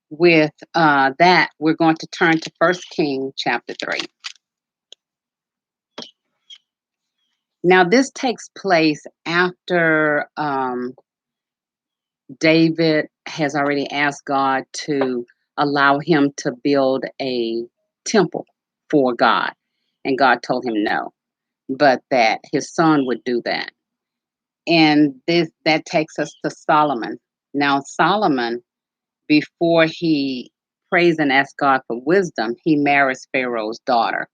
with that, we're going to turn to First King chapter 3. Now, this takes place after David has already asked God to allow him to build a temple for God. And God told him no, but that his son would do that. And this that takes us to Solomon. Now, Solomon, before he prays and asks God for wisdom, he marries Pharaoh's daughter.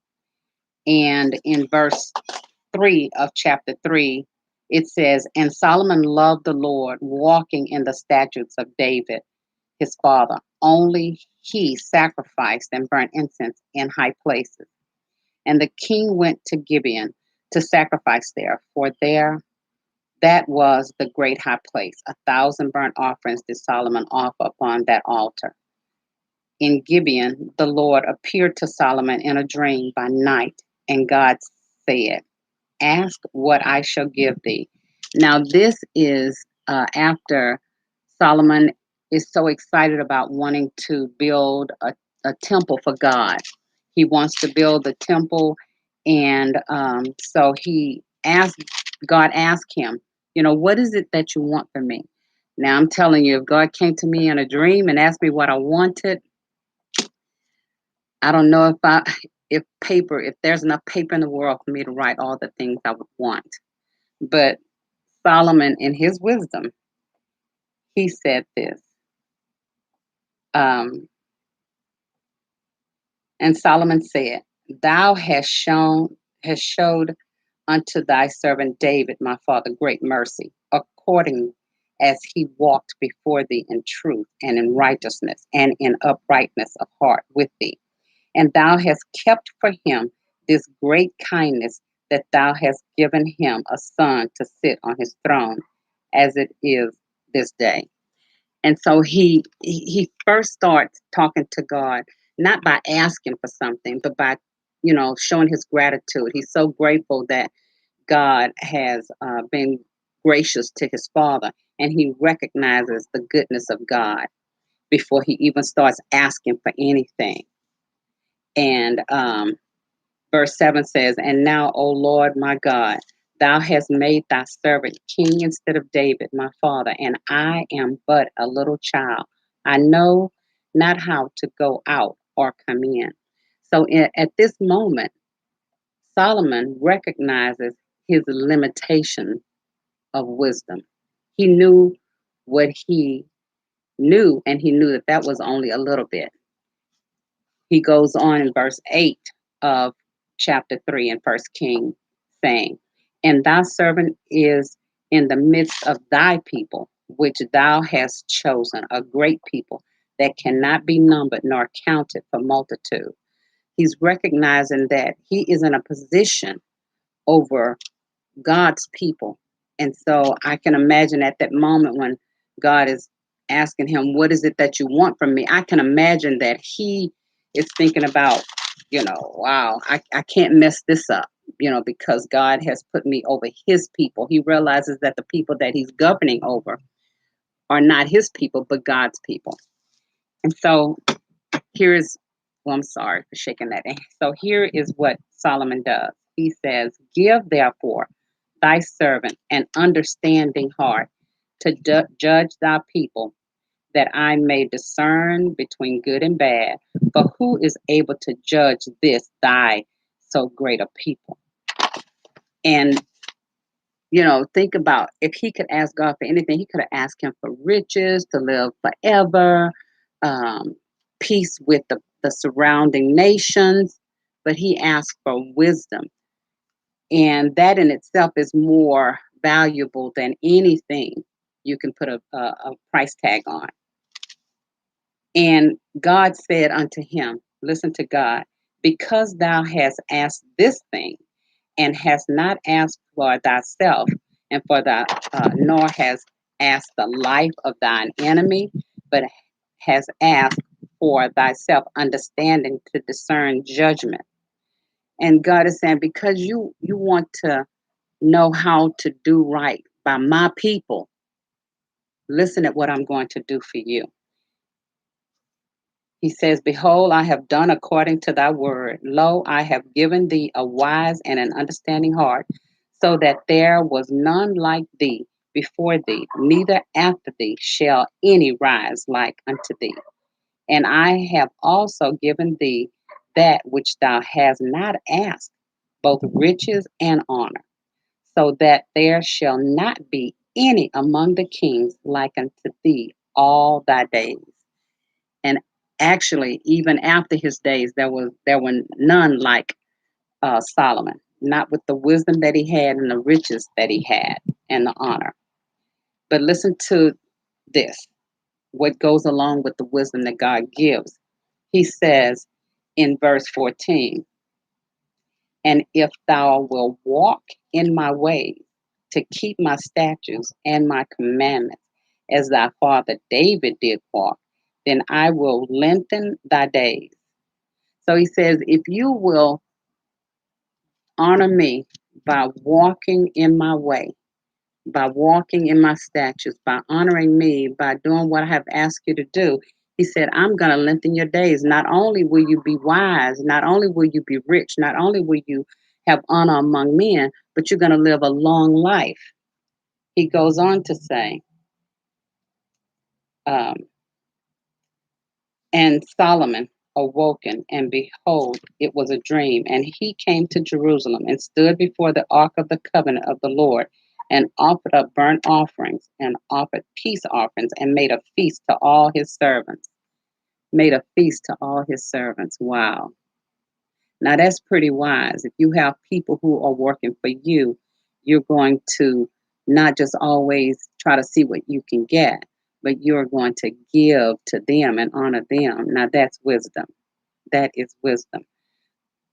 And in verse 3 of chapter 3, it says, "And Solomon loved the Lord, walking in the statutes of David, his father. Only he sacrificed and burnt incense in high places. And the king went to Gibeon to sacrifice there, for there that was the great high place. 1,000 burnt offerings did Solomon offer upon that altar. In Gibeon, the Lord appeared to Solomon in a dream by night, and God said, 'Ask what I shall give thee.'" Now, this is after Solomon is so excited about wanting to build a temple for God. He wants to build the temple, and so God asked him, "What is it that you want from me?" Now, I'm telling you, if God came to me in a dream and asked me what I wanted, I don't know if there's enough paper in the world for me to write all the things I would want. But Solomon, in his wisdom, he said this. Um, and Solomon said, "Thou hast showed unto thy servant David, my father, great mercy, according as he walked before thee in truth and in righteousness and in uprightness of heart with thee. And thou hast kept for him this great kindness, that thou hast given him a son to sit on his throne, as it is this day." And so he first starts talking to God, not by asking for something, but by showing his gratitude. He's so grateful that God has been gracious to his father, and he recognizes the goodness of God before he even starts asking for anything. And verse 7 says, "And now, O Lord my God, thou hast made thy servant king instead of David, my father, and I am but a little child. I know not how to go out or come in." So at this moment, Solomon recognizes his limitation of wisdom. He knew what he knew, and he knew that that was only a little bit. He goes on in verse 8 of chapter 3 in First King, saying, "And thy servant is in the midst of thy people, which thou hast chosen, a great people that cannot be numbered nor counted for multitude." He's recognizing that he is in a position over God's people. And so I can imagine at that moment when God is asking him, "What is it that you want from me?" I can imagine that he is thinking about, wow, I can't mess this up, because God has put me over his people. He realizes that the people that he's governing over are not his people, but God's people. And so here's, well, I'm sorry for shaking that. So here is what Solomon does. He says, "Give therefore thy servant an understanding heart to judge thy people, that I may discern between good and bad. For who is able to judge this thy so great a people?" And think about, if he could ask God for anything, he could have asked him for riches, to live forever, um, peace with the surrounding nations, but he asked for wisdom. And that in itself is more valuable than anything you can put a price tag on. And God said unto him, listen to God, "Because thou hast asked this thing, and hast not asked for thyself, and for thy, nor has asked the life of thine enemy, but has asked for thyself understanding to discern judgment." And God is saying, because you want to know how to do right by my people, listen at what I'm going to do for you. He says, Behold, I have done according to thy word. Lo, I have given thee a wise and an understanding heart, so that there was none like thee before thee, neither after thee shall any rise like unto thee. And I have also given thee that which thou hast not asked, both riches and honor, so that there shall not be any among the kings like unto thee all thy days. And actually, even after his days, there were none like Solomon, not with the wisdom that he had and the riches that he had and the honor. But listen to this, what goes along with the wisdom that God gives. He says in verse 14, and if thou wilt walk in my ways to keep my statutes and my commandments, as thy father David did walk, then I will lengthen thy days. So he says, if you will honor me by walking in my way, by walking in my statutes, by honoring me, by doing what I have asked you to do, he said, I'm going to lengthen your days. Not only will you be wise, not only will you be rich, not only will you have honor among men, but you're going to live a long life. He goes on to say, um, and Solomon awoken, and behold, it was a dream. And he came to Jerusalem and stood before the ark of the covenant of the Lord, and offered up burnt offerings and offered peace offerings, and made a feast to all his servants. Made a feast to all his servants. Wow. Now that's pretty wise. If you have people who are working for you, you're going to not just always try to see what you can get, but you're going to give to them and honor them. Now that's wisdom. That is wisdom.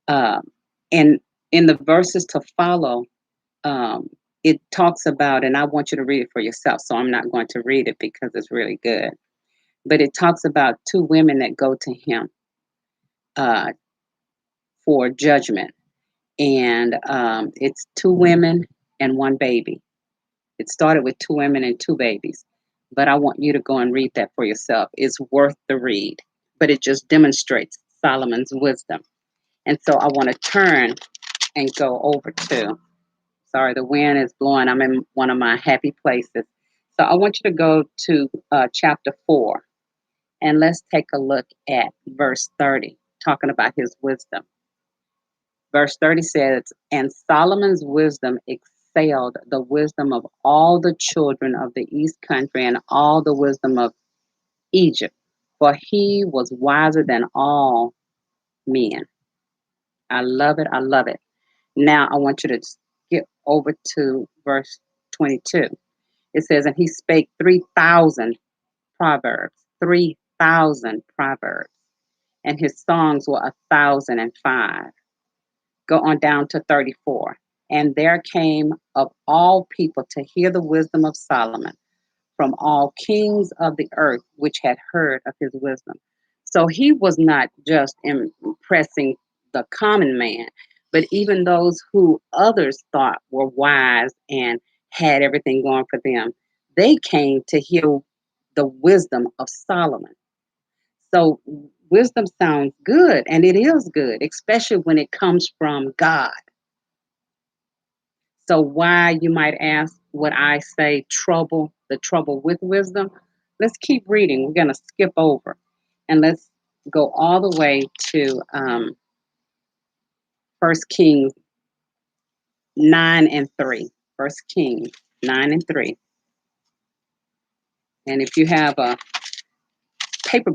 Um, and in the verses to follow, um, it talks about, and I want you to read it for yourself, so I'm not going to read it because it's really good. But it talks about two women that go to him uh, for judgment. And it's two women and one baby. It started with two women and two babies. But I want you to go and read that for yourself. It's worth the read. But it just demonstrates Solomon's wisdom. And so I want to turn and go over to, sorry, the wind is blowing. I'm in one of my happy places. So I want you to go to chapter 4, and let's take a look at verse 30, talking about his wisdom. Verse 30 says, and Solomon's wisdom excelled the wisdom of all the children of the east country and all the wisdom of Egypt, for he was wiser than all men. I love it. I love it. Now I want you to skip over to verse 22. It says, and he spake 3,000 proverbs, 3,000 proverbs, and his songs were 1,005. Go on down to 34. And there came of all people to hear the wisdom of Solomon, from all kings of the earth, which had heard of his wisdom. So he was not just impressing the common man, but even those who others thought were wise and had everything going for them. They came to hear the wisdom of Solomon. So wisdom sounds good, and it is good, especially when it comes from God. So why, you might ask, would I say the trouble with wisdom? Let's keep reading. We're going to skip over, and let's go all the way to 1 Kings 9 and 3. 1 Kings 9 and 3. And if you have a paper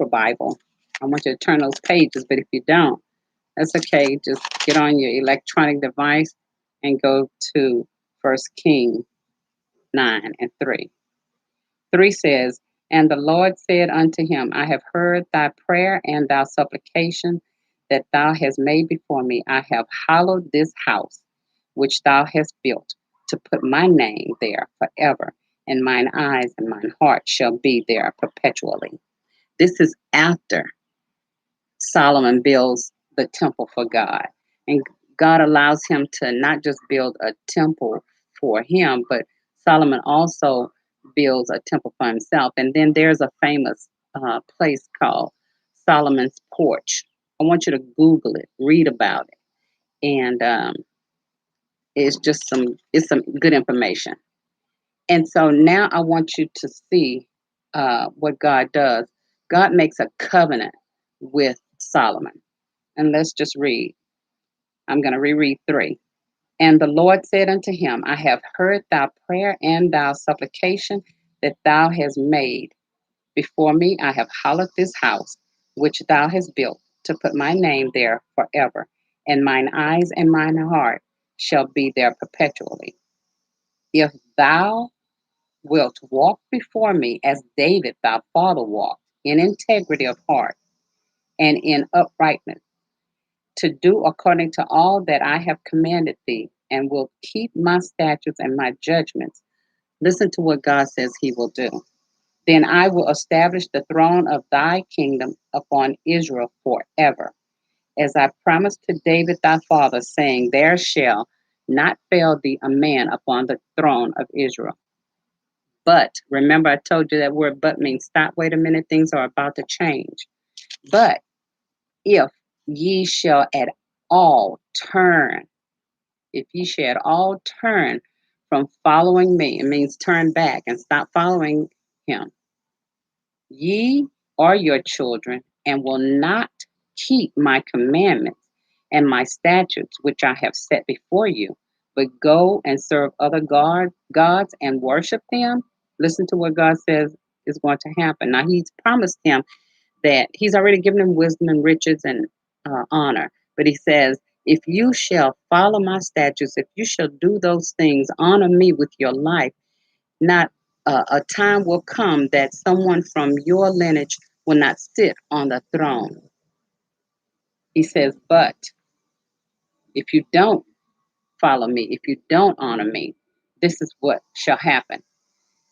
Bible, I want you to turn those pages, but if you don't, that's okay. Just get on your electronic device and go to 1 Kings 9 and 3. 3 says, and the Lord said unto him, I have heard thy prayer and thy supplication that thou hast made before me. I have hallowed this house which thou hast built, to put my name there forever, and mine eyes and mine heart shall be there perpetually. This is after Solomon builds the temple for God. And God allows him to not just build a temple for him, but Solomon also builds a temple for himself. And then there's a famous place called Solomon's porch. I want you to Google it, read about it, and it's some good information. And so now I want you to see what God does. God makes a covenant with Solomon, and let's just read. I'm going to reread 3. And the Lord said unto him, I have heard thy prayer and thy supplication that thou hast made before me. I have hallowed this house which thou hast built to put my name there forever, and mine eyes and mine heart shall be there perpetually. If thou wilt walk before me as David thy father walked, in integrity of heart and in uprightness, to do according to all that I have commanded thee, and will keep my statutes and my judgments. Listen to what God says he will do. Then I will establish the throne of thy kingdom upon Israel forever, as I promised to David thy father, saying, There shall not fail thee a man upon the throne of Israel. But remember, I told you that word but means stop, wait a minute, things are about to change. But if ye shall at all turn, if ye shall at all turn from following me, it means turn back and stop following him, ye or your children, and will not keep my commandments and my statutes which I have set before you, but go and serve other gods and worship them. Listen to what God says is going to happen. Now, he's promised him that he's already given him wisdom and riches and honor. But he says, if you shall follow my statutes, if you shall do those things, honor me with your life, not a time will come that someone from your lineage will not sit on the throne. He says, but if you don't follow me, if you don't honor me, this is what shall happen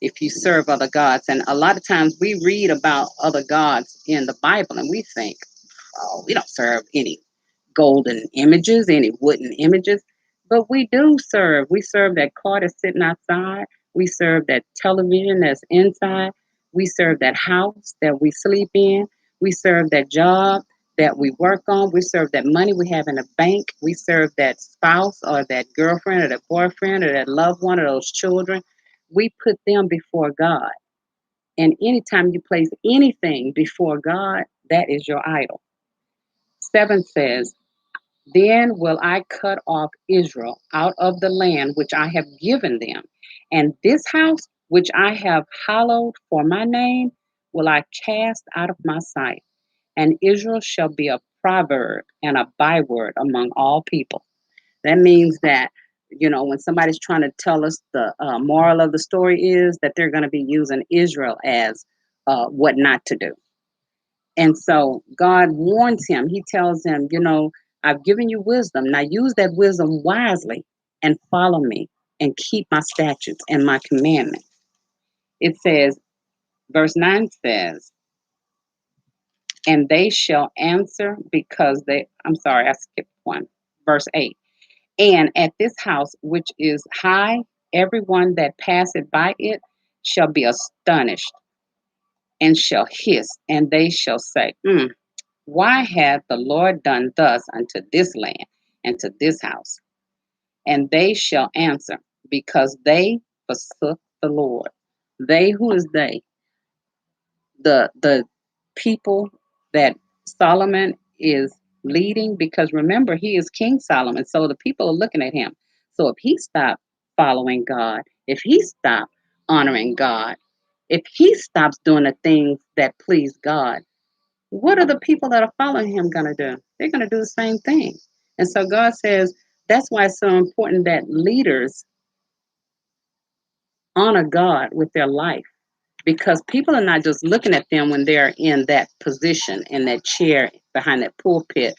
if you serve other gods. And a lot of times we read about other gods in the Bible and we think, oh, we don't serve any golden images, any wooden images, but we do serve. We serve that car that's sitting outside. We serve that television that's inside. We serve that house that we sleep in. We serve that job that we work on. We serve that money we have in the bank. We serve that spouse or that girlfriend or that boyfriend or that loved one or those children. We put them before God. And anytime you place anything before God, that is your idol. 7 says, Then will I cut off Israel out of the land which I have given them, and this house which I have hallowed for my name will I cast out of my sight, and Israel shall be a proverb and a byword among all people. That means that, when somebody's trying to tell us the moral of the story is that they're going to be using Israel as what not to do. And so God warns him. He tells him, I've given you wisdom. Now use that wisdom wisely and follow me and keep my statutes and my commandments. It says, verse 9 says, and they shall answer because I'm sorry, I skipped one. Verse 8, and at this house which is high, everyone that passeth by it shall be astonished and shall hiss, and they shall say, Why hath the Lord done thus unto this land and to this house? And they shall answer, because they forsook the Lord. They, who is they? The people that Solomon is leading, because remember, he is King Solomon, so the people are looking at him. So if he stopped following God, if he stopped honoring God, if he stops doing the things that please God, what are the people that are following him going to do? They're going to do the same thing. And so God says that's why it's so important that leaders honor God with their life, because people are not just looking at them when they're in that position, in that chair, behind that pulpit,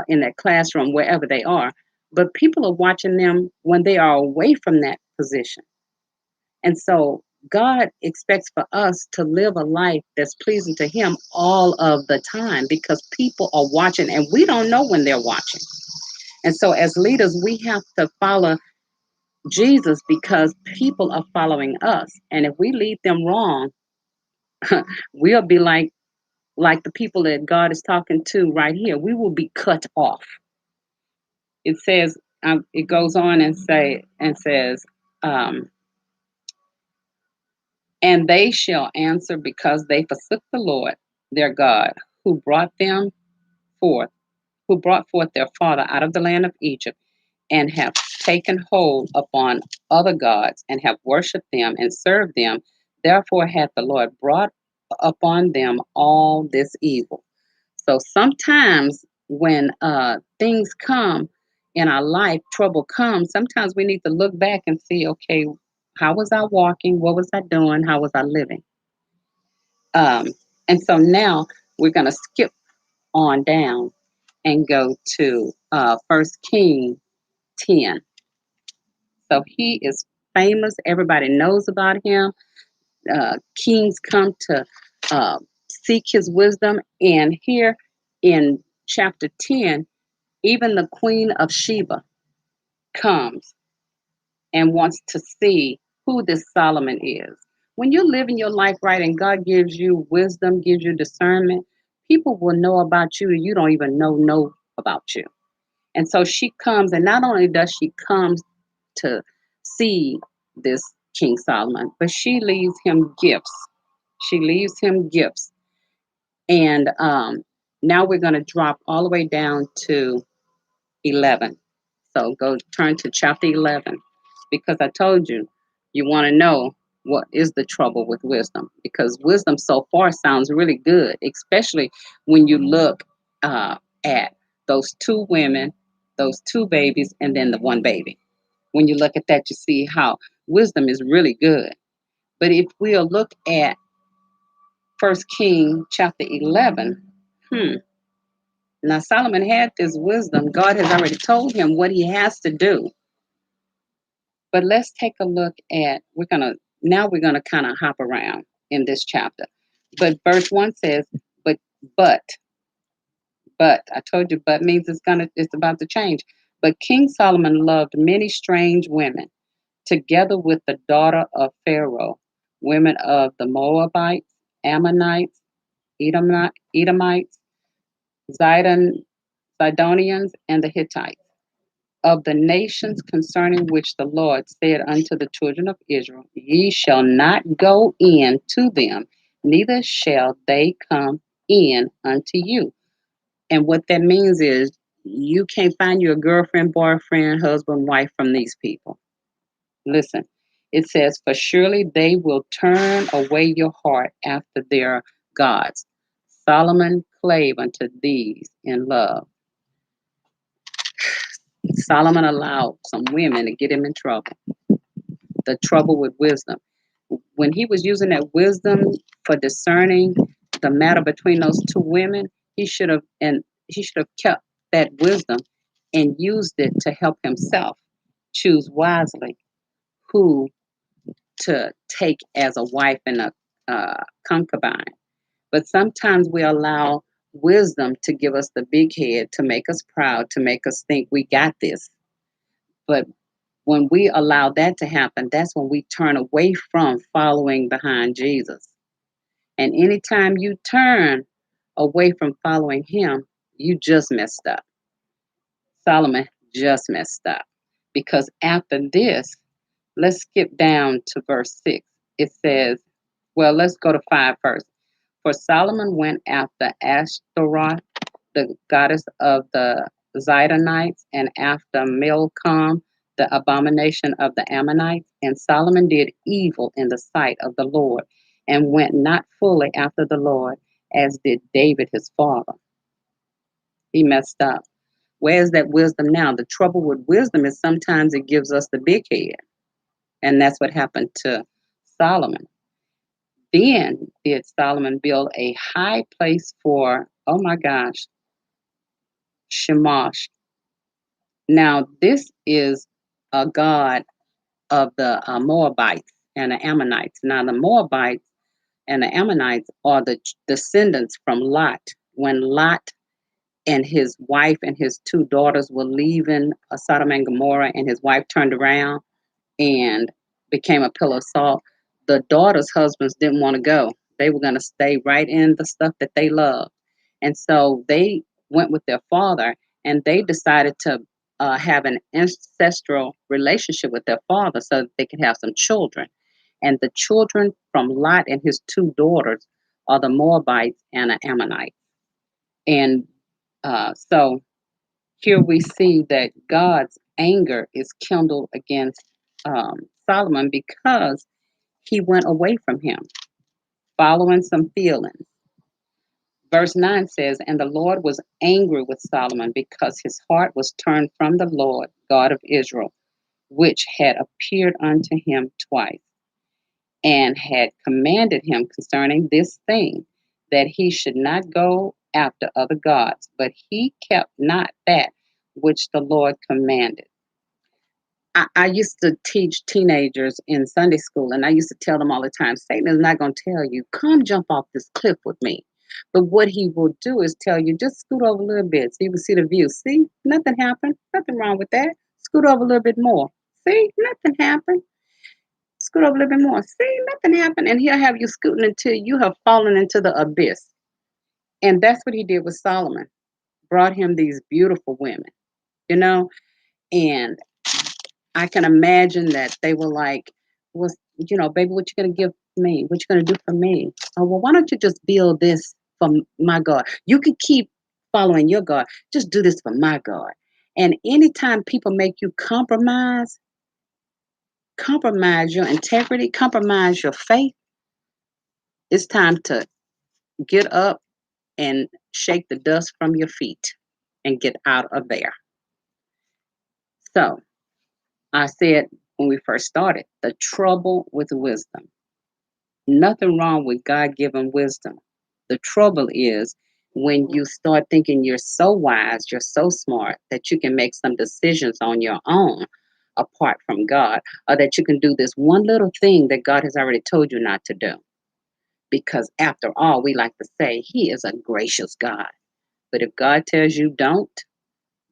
in that classroom, wherever they are, but people are watching them when they are away from that position. And so God expects for us to live a life that's pleasing to him all of the time, because people are watching and we don't know when they're watching. And so as leaders, we have to follow Jesus because people are following us. And if we lead them wrong, we'll be like like the people that God is talking to right here, we will be cut off. It says, it goes on and says, um, and they shall answer because they forsook the Lord their God, who brought them forth, who brought forth their father out of the land of Egypt, and have taken hold upon other gods, and have worshipped them and served them. Therefore hath the Lord brought upon them all this evil. So sometimes when things come in our life, trouble comes, sometimes we need to look back and see, okay, how was I walking? What was I doing? How was I living? Um, and so now we're going to skip on down and go to 1 King 10. So he is famous. Everybody knows about him. Kings come to uh, seek his wisdom. And here in chapter 10, even the Queen of Sheba comes and wants to see who this Solomon is. When you're living your life right and God gives you wisdom, gives you discernment, people will know about you and you don't even know about you. And so she comes, and not only does she come to see this King Solomon, but she leaves him gifts. She leaves him gifts. And now we're going to drop all the way down to 11. So go turn to chapter 11 because I told you, you want to know what is the trouble with wisdom, because wisdom so far sounds really good, especially when you look at those two women, those two babies, and then the one baby. When you look at that, you see how wisdom is really good. But if we'll look at First King chapter 11, now Solomon had this wisdom. God has already told him what he has to do. But let's take a look at, we're gonna kind of hop around in this chapter. But verse 1 says, but but I told you but means it's about to change. But King Solomon loved many strange women, together with the daughter of Pharaoh, women of the Moabites, Ammonites, Edomites, Zidon, Zidonians, and the Hittites, of the nations concerning which the Lord said unto the children of Israel, ye shall not go in to them, neither shall they come in unto you. And what that means is you can't find you a girlfriend, boyfriend, husband, wife from these people. Listen, it says, for surely they will turn away your heart after their gods. Solomon clave unto these in love. Solomon allowed some women to get him in trouble. The trouble with wisdom. When he was using that wisdom for discerning the matter between those two women, he should have kept that wisdom and used it to help himself choose wisely who to take as a wife and a concubine. But sometimes we allow wisdom to give us the big head, to make us proud, to make us think we got this. But when we allow that to happen, that's when we turn away from following behind Jesus. And anytime you turn away from following him, you just messed up. Solomon just messed up. Because after this, let's skip down to verse 6. It says, well, let's go to 5 first. For Solomon went after Ashtaroth, the goddess of the Zidonites, and after Milcom, the abomination of the Ammonites. And Solomon did evil in the sight of the Lord, and went not fully after the Lord, as did David his father. He messed up. Where's that wisdom now? The trouble with wisdom is sometimes it gives us the big head. And that's what happened to Solomon. Then did Solomon build a high place for, oh my gosh, Shamash. Now, this is a god of the Moabites and the Ammonites. Now, the Moabites and the Ammonites are the descendants from Lot. When Lot and his wife and his two daughters were leaving Sodom and Gomorrah, and his wife turned around and became a pillar of salt, the daughters' husbands didn't want to go. They were going to stay right in the stuff that they loved. And so they went with their father, and they decided to have an ancestral relationship with their father so that they could have some children. And the children from Lot and his two daughters are the Moabites and the Ammonites. And so here we see that God's anger is kindled against Solomon because he went away from him, following some feelings. Verse 9 says, "And the Lord was angry with Solomon because his heart was turned from the Lord God of Israel, which had appeared unto him twice, and had commanded him concerning this thing, that he should not go after other gods, but he kept not that which the Lord commanded." I used to teach teenagers in Sunday school, and I used to tell them all the time, Satan is not going to tell you, come jump off this cliff with me. But what he will do is tell you, just scoot over a little bit so you can see the view. See, nothing happened. Nothing wrong with that. Scoot over a little bit more. See, nothing happened. Scoot over a little bit more. See, nothing happened. And he'll have you scooting until you have fallen into the abyss. And that's what he did with Solomon. Brought him these beautiful women, you know, and I can imagine that they were like, "Was baby, what you gonna give me? What you gonna do for me? Oh, well, why don't you just build this for my God? You can keep following your God. Just do this for my God." And anytime people make you compromise your integrity, compromise your faith, it's time to get up and shake the dust from your feet and get out of there. So I said when we first started, the trouble with wisdom. Nothing wrong with God given wisdom. The trouble is when you start thinking you're so wise, you're so smart that you can make some decisions on your own apart from God, or that you can do this one little thing that God has already told you not to do. Because after all, we like to say He is a gracious God. But if God tells you don't.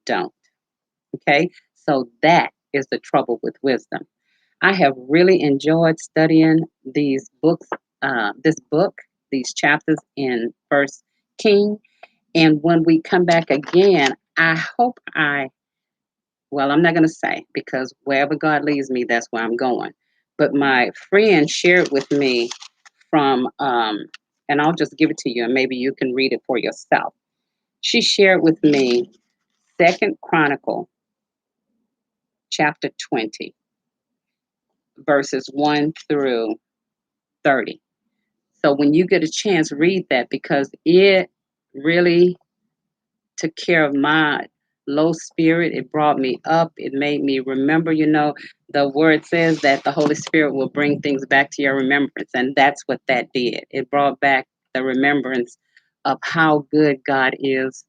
Okay? So that is the trouble with wisdom. I have really enjoyed studying this book, these chapters in First King. And when we come back again, I hope well, I'm not going to say because wherever God leads me, that's where I'm going. But my friend shared with me from, and I'll just give it to you, and maybe you can read it for yourself. She shared with me Second Chronicle, chapter 20, verses 1 through 30. So when you get a chance, read that because it really took care of my low spirit. It brought me up. It made me remember, the word says that the Holy Spirit will bring things back to your remembrance. And that's what that did. It brought back the remembrance of how good God is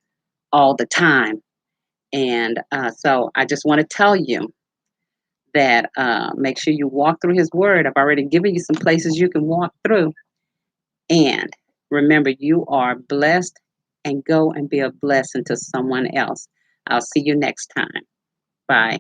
all the time. And so I just want to tell you that make sure you walk through His word. I've already given you some places you can walk through. And remember, you are blessed, and go and be a blessing to someone else. I'll see you next time. Bye.